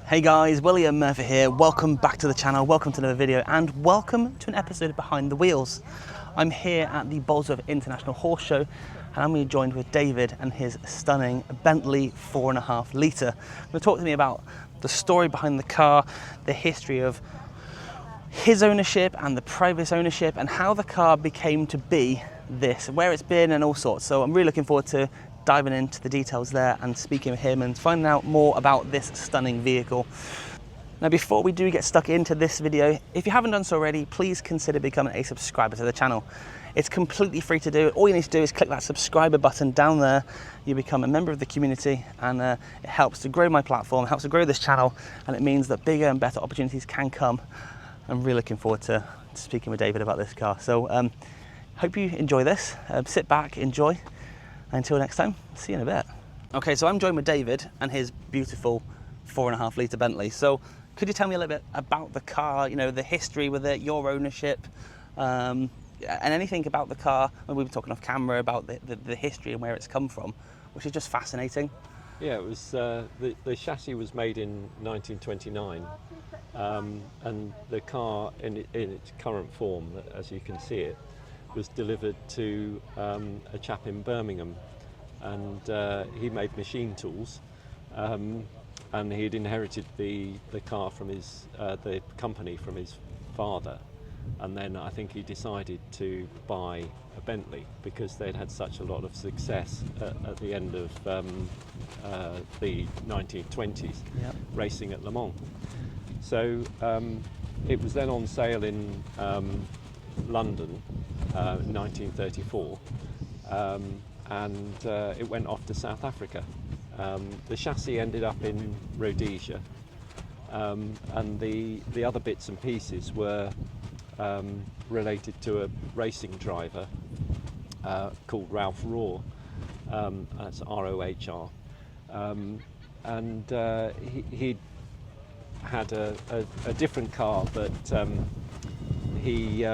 Hey guys, William Murphy here. Welcome back to the channel, welcome to another video, and welcome to an episode of Behind the Wheels. I'm here at the Bolsward International Horse Show, and I'm going to be joined with David and his stunning Bentley 4.5 Litre. Going to talk to me about the story behind the car, the history of his ownership and the previous ownership, and how the car became to be this, where it's been and all sorts. So I'm really looking forward to diving into the details there and speaking with him and finding out more about this stunning vehicle. Now, before we do get stuck into this video, if you haven't done so already, please consider becoming a subscriber to the channel. It's completely free to do. All you need to do is click that subscriber button down there. You become a member of the community, and it helps to grow my platform, helps to grow this channel, and it means that bigger and better opportunities can come. I'm really looking forward to speaking with David about this car. So hope you enjoy this. Sit back, enjoy. Until next time, see you in a bit. Okay, so I'm joined with David and his beautiful 4.5 litre Bentley. So could you tell me a little bit about the car, you know, the history with it, your ownership, and anything about the car? And we were talking off camera about the history and where it's come from, which is just fascinating. Yeah, it was the chassis was made in 1929, and the car in its current form, as you can see it, was delivered to a chap in Birmingham, and he made machine tools, and he'd inherited the car from his the company from his father, and then I think he decided to buy a Bentley because they'd had such a lot of success at the end of the 1920s, Yep. racing at Le Mans. So it was then on sale in London in 1934, and it went off to South Africa. The chassis ended up in Rhodesia, and the other bits and pieces were related to a racing driver called Ralph Rohr. That's R-O-H-R, and he had a different car, but he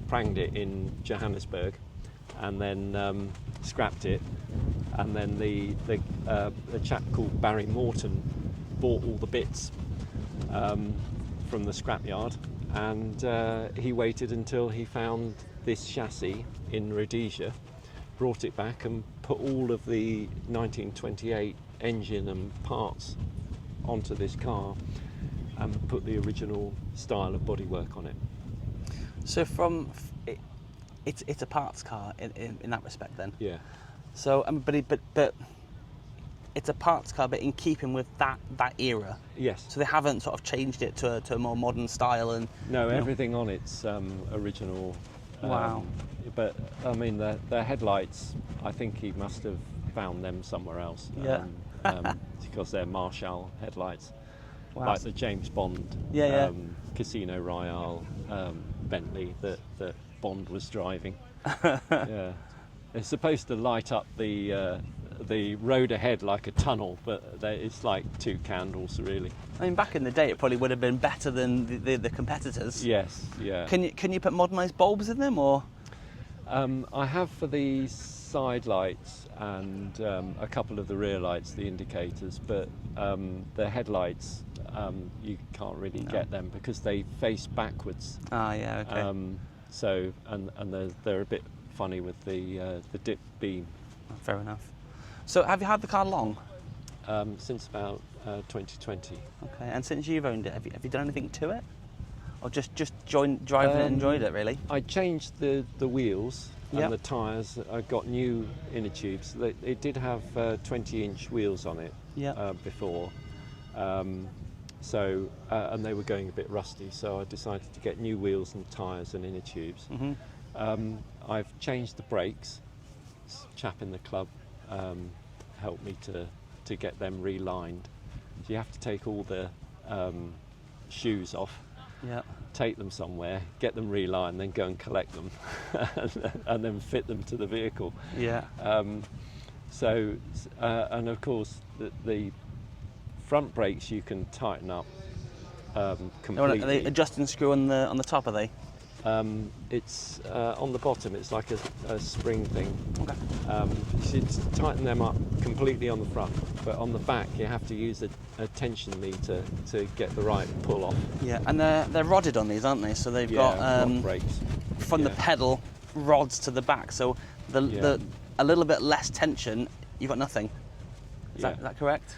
pranged it in Johannesburg and then scrapped it, and then the chap called Barry Morton bought all the bits from the scrapyard, and he waited until he found this chassis in Rhodesia, brought it back and put all of the 1928 engine and parts onto this car and put the original style of bodywork on it. So it's a parts car in that respect then. Yeah. So but it's a parts car, but in keeping with that era. Yes. So they haven't sort of changed it to a more modern style and. No, everything on it's original. Wow. But I mean, the headlights, I think he must have found them somewhere else. Yeah. Because they're Marshall headlights, Wow. like the James Bond Casino Royale Bentley that Bond was driving. Yeah. It's supposed to light up the road ahead like a tunnel, but it's like two candles really. I mean, back in the day, it probably would have been better than the competitors. Yes, yeah. Can you put modernised bulbs in them, or? I have for the side lights and a couple of the rear lights, the indicators, but the headlights, you can't really get them because they face backwards. Ah, yeah, okay. So and they're a bit funny with the dip beam. Fair enough. So have you had the car long? Since about 2020. Okay, and since you've owned it, have you done anything to it, or just driving it and enjoyed it really? I changed the wheels and Yep. the tyres. I got new inner tubes. It did have 20-inch wheels on it before, so and they were going a bit rusty. So I decided to get new wheels and tyres and inner tubes. Mm-hmm. I've changed the brakes. This chap in the club helped me to get them relined. So you have to take all the shoes off, Yeah. take them somewhere, get them relined, then go and collect them, and then fit them to the vehicle. Yeah. So, and of course, the front brakes you can tighten up completely. Are they adjusting screw on the top, are they? It's on the bottom, it's like a spring thing. Okay. You should tighten them up completely on the front, but on the back you have to use a tension meter to get the right pull off. Yeah, and they're rodded on these, aren't they? So they've got rod brakes. from the pedal rods to the back. So the a little bit less tension, you've got nothing. Is that correct?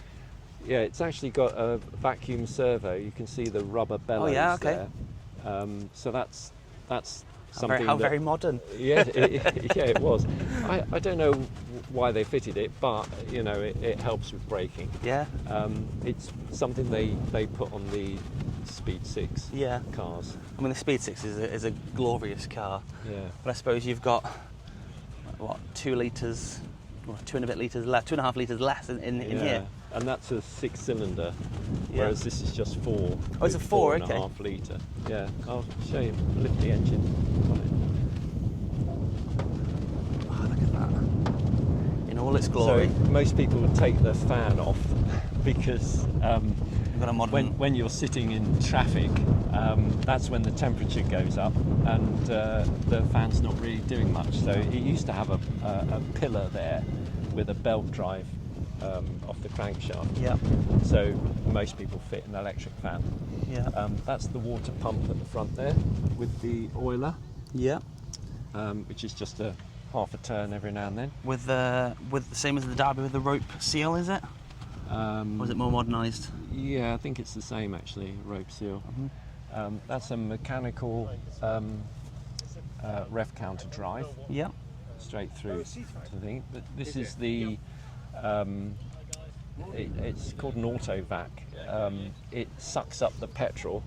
Yeah, it's actually got a vacuum servo. You can see the rubber bellows there. So that's something very modern. Yeah, it was. I don't know why they fitted it, but you know it helps with braking. Yeah. It's something they put on the Speed 6 cars. I mean, the Speed 6 is a glorious car. Yeah. But I suppose you've got what, 2 litres, or 2 and a bit litres less, 2.5 litres less in here. And that's a 6-cylinder, whereas this is just 4. Oh, it's a 4, okay. 4.5 litre. Yeah, I'll show you. Lift the engine. Oh, look at that. In all its glory. So most people take the fan off because You've got a modern... when you're sitting in traffic, that's when the temperature goes up and the fan's not really doing much. So it used to have a pillar there with a belt drive off the crankshaft. Yeah. So most people fit an electric fan. Yeah. That's the water pump at the front there with the oiler. Yeah. Which is just a half a turn every now and then. With the same as the Derby with the rope seal, is it? Or is it more modernised? Yeah, I think it's the same actually, rope seal. Mm-hmm. That's a mechanical rev counter drive. Yeah. Straight through to the thing. But this is the it's called an auto vac. It sucks up the petrol.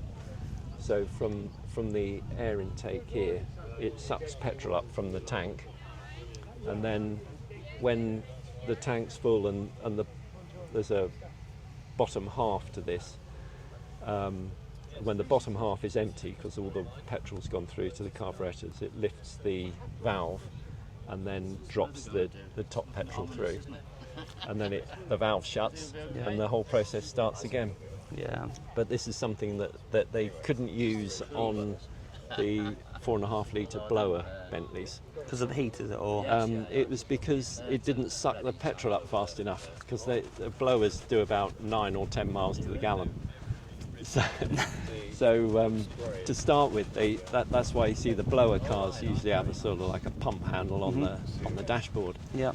So from the air intake here, it sucks petrol up from the tank, and then when the tank's full and there's a bottom half to this. When the bottom half is empty, because all the petrol's gone through to the carburetors, it lifts the valve and then drops the top petrol through, and then the valve shuts and the whole process starts again. Yeah. But this is something that they couldn't use on the 4.5 litre blower Bentleys. Because of the heat, is it? Or it was because it didn't suck the petrol up fast enough, because the blowers do about 9 or 10 miles to the gallon. So to start with, that's why you see the blower cars usually have a sort of like a pump handle on the dashboard. Yeah.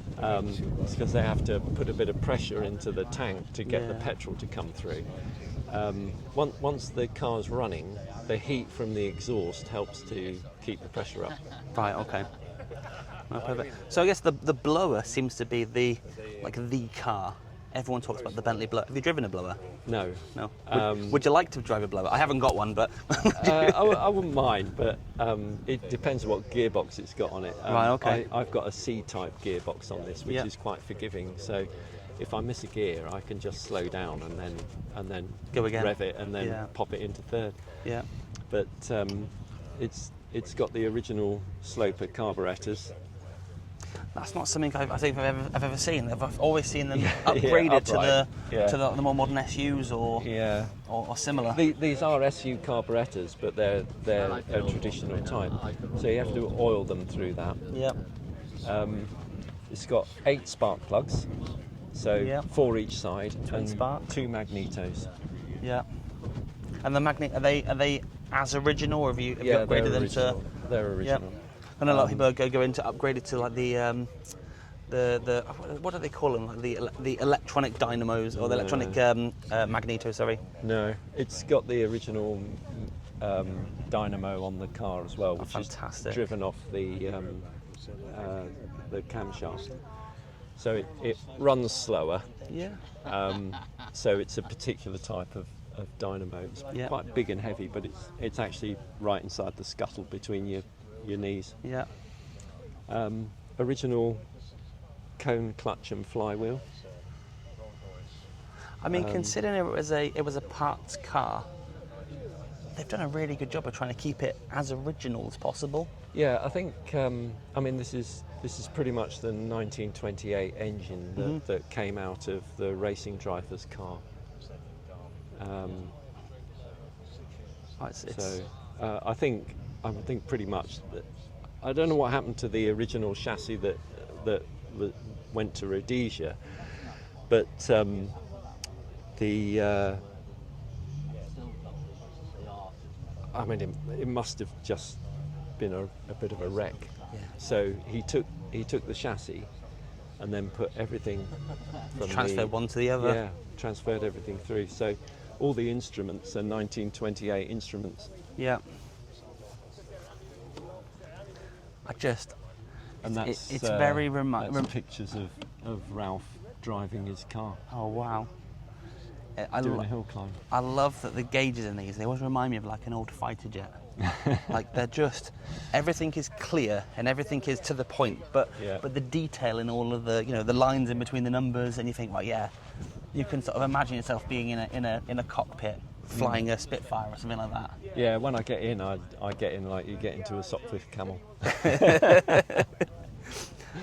It's because they have to put a bit of pressure into the tank to get the petrol to come through. Once the car's running, the heat from the exhaust helps to keep the pressure up. Right. Okay. Oh, perfect. So I guess the blower seems to be the car. Everyone talks about the Bentley blower. Have you driven a blower? No. No. Would you like to drive a blower? I haven't got one, but I wouldn't mind, but it depends what gearbox it's got on it. Right. Okay. I've got a C-type gearbox on this, which is quite forgiving. So if I miss a gear, I can just slow down and then go again, rev it, and then pop it into third. Yeah. But it's got the original Sloper carburetors. That's not something I think I've ever seen. I've always seen them upgraded to the more modern SUs or similar. These are SU carburetors, but they're a traditional type. So you have to oil them through that. Yeah. It's got 8 spark plugs, so 4 each side, and spark. 2 magnetos. Yeah. And the magnet, are they as original, or have you upgraded them to? They're original. Yep. I know a lot of people go into upgraded to like the what do they call them? Like the electronic dynamos or the electronic magneto. Sorry. No, it's got the original dynamo on the car as well, which fantastic. is driven off the camshaft. So it runs slower. Yeah. So it's a particular type of dynamo. It's quite big and heavy, but it's actually right inside the scuttle between your knees. Yeah. Original cone, clutch and flywheel. I mean, considering it was a parts car, they've done a really good job of trying to keep it as original as possible. Yeah, I think I mean this is pretty much the 1928 engine that came out of the racing driver's car. I think pretty much that. I don't know what happened to the original chassis that went to Rhodesia, But I mean, it must have just been a bit of a wreck. Yeah. So he took the chassis and then put everything from Transferred one to the other. Yeah, transferred everything through. So all the instruments are 1928 instruments. Yeah. And that's it's very that's pictures of Ralph driving his car. Oh wow. Doing a hill climb. I love that the gauges in these, they always remind me of like an old fighter jet. Like they're just, everything is clear and everything is to the point, but the detail in all of the, you know, the lines in between the numbers, and you think, well, yeah, you can sort of imagine yourself being in a cockpit flying a Spitfire or something like that. Yeah, when I get in, I get in like you get into a Sopwith Camel.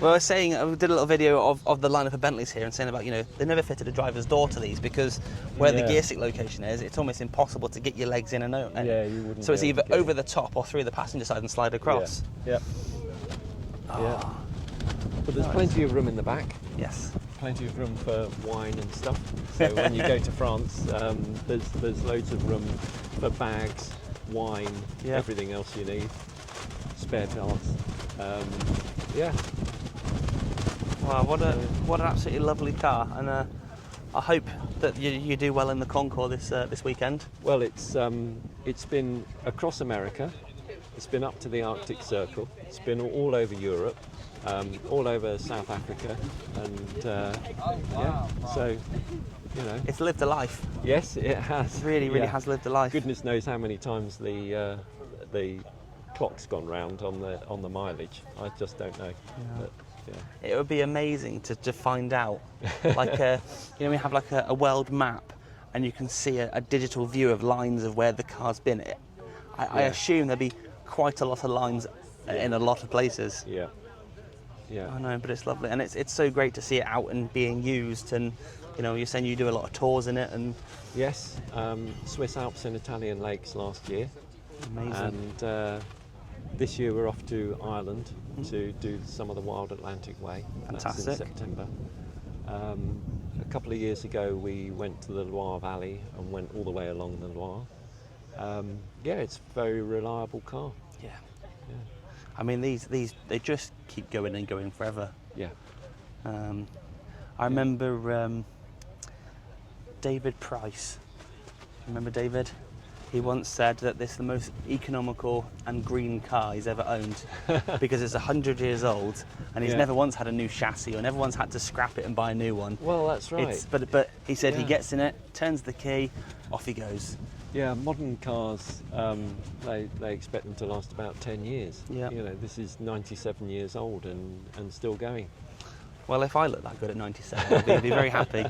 Well, I was saying, I did a little video of the lineup of Bentleys here and saying about, you know, they never fitted a driver's door to these because where the gear stick location is, it's almost impossible to get your legs in and out. Yeah, you wouldn't. So it's either over the top or through the passenger side and slide across. Yeah. Yeah. But there's plenty of room in the back. Yes. Plenty of room for wine and stuff. So when you go to France, there's loads of room for bags, wine, everything else you need, spare parts. Wow, what an absolutely lovely car, and I hope that you do well in the Concours this weekend. Well, it's been across America, it's been up to the Arctic Circle, it's been all over Europe, all over South Africa, and so you know, it's lived a life. Yes, it has. It really has lived a life. Goodness knows how many times the clock's gone round on the mileage. I just don't know. But, it would be amazing to find out. Like you know, we have like a world map, and you can see a digital view of lines of where the car's been. I assume there'd be quite a lot of lines in a lot of places. Yeah. I know, but it's lovely, and it's so great to see it out and being used. And you know, you're saying you do a lot of tours in it, and yes, Swiss Alps and Italian lakes last year. Amazing. And this year we're off to Ireland to do some of the Wild Atlantic Way. Fantastic. That's in September. A couple of years ago we went to the Loire Valley and went all the way along the Loire. It's a very reliable car. Yeah. I mean, these they just keep going and going forever. Yeah. I remember David Price. Remember David? He once said that this is the most economical and green car he's ever owned because it's 100 years old and he's never once had a new chassis or never once had to scrap it and buy a new one. Well, that's right. But he said he gets in it, turns the key, off he goes. Yeah, modern cars, they expect them to last about 10 years. Yeah. You know, this is 97 years old and still going. Well, if I look that good at 97, I'd be very happy.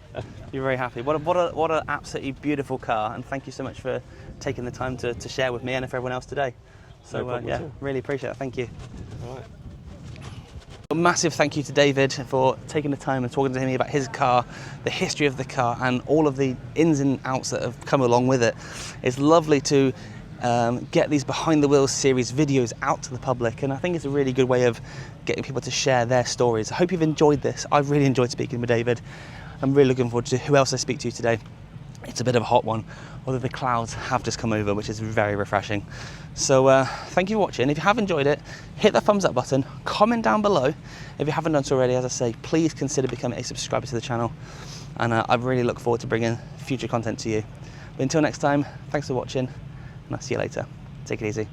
Be very happy. What an absolutely beautiful car, and thank you so much for taking the time to share with me and for everyone else today. So no problem at all. Really appreciate that. Thank you. All right. A massive thank you to David for taking the time and talking to me about his car, the history of the car, and all of the ins and outs that have come along with it. It's lovely to get these behind the wheels series videos out to the public, and I think it's a really good way of getting people to share their stories. I hope you've enjoyed this. I've really enjoyed speaking with David. I'm really looking forward to who else I speak to today. It's a bit of a hot one, although the clouds have just come over, which is very refreshing. So thank you for watching. If you have enjoyed it, hit that thumbs up button, comment down below. If you haven't done so already, as I say, please consider becoming a subscriber to the channel, and I really look forward to bringing future content to you. But until next time, thanks for watching, and I'll see you later. Take it easy.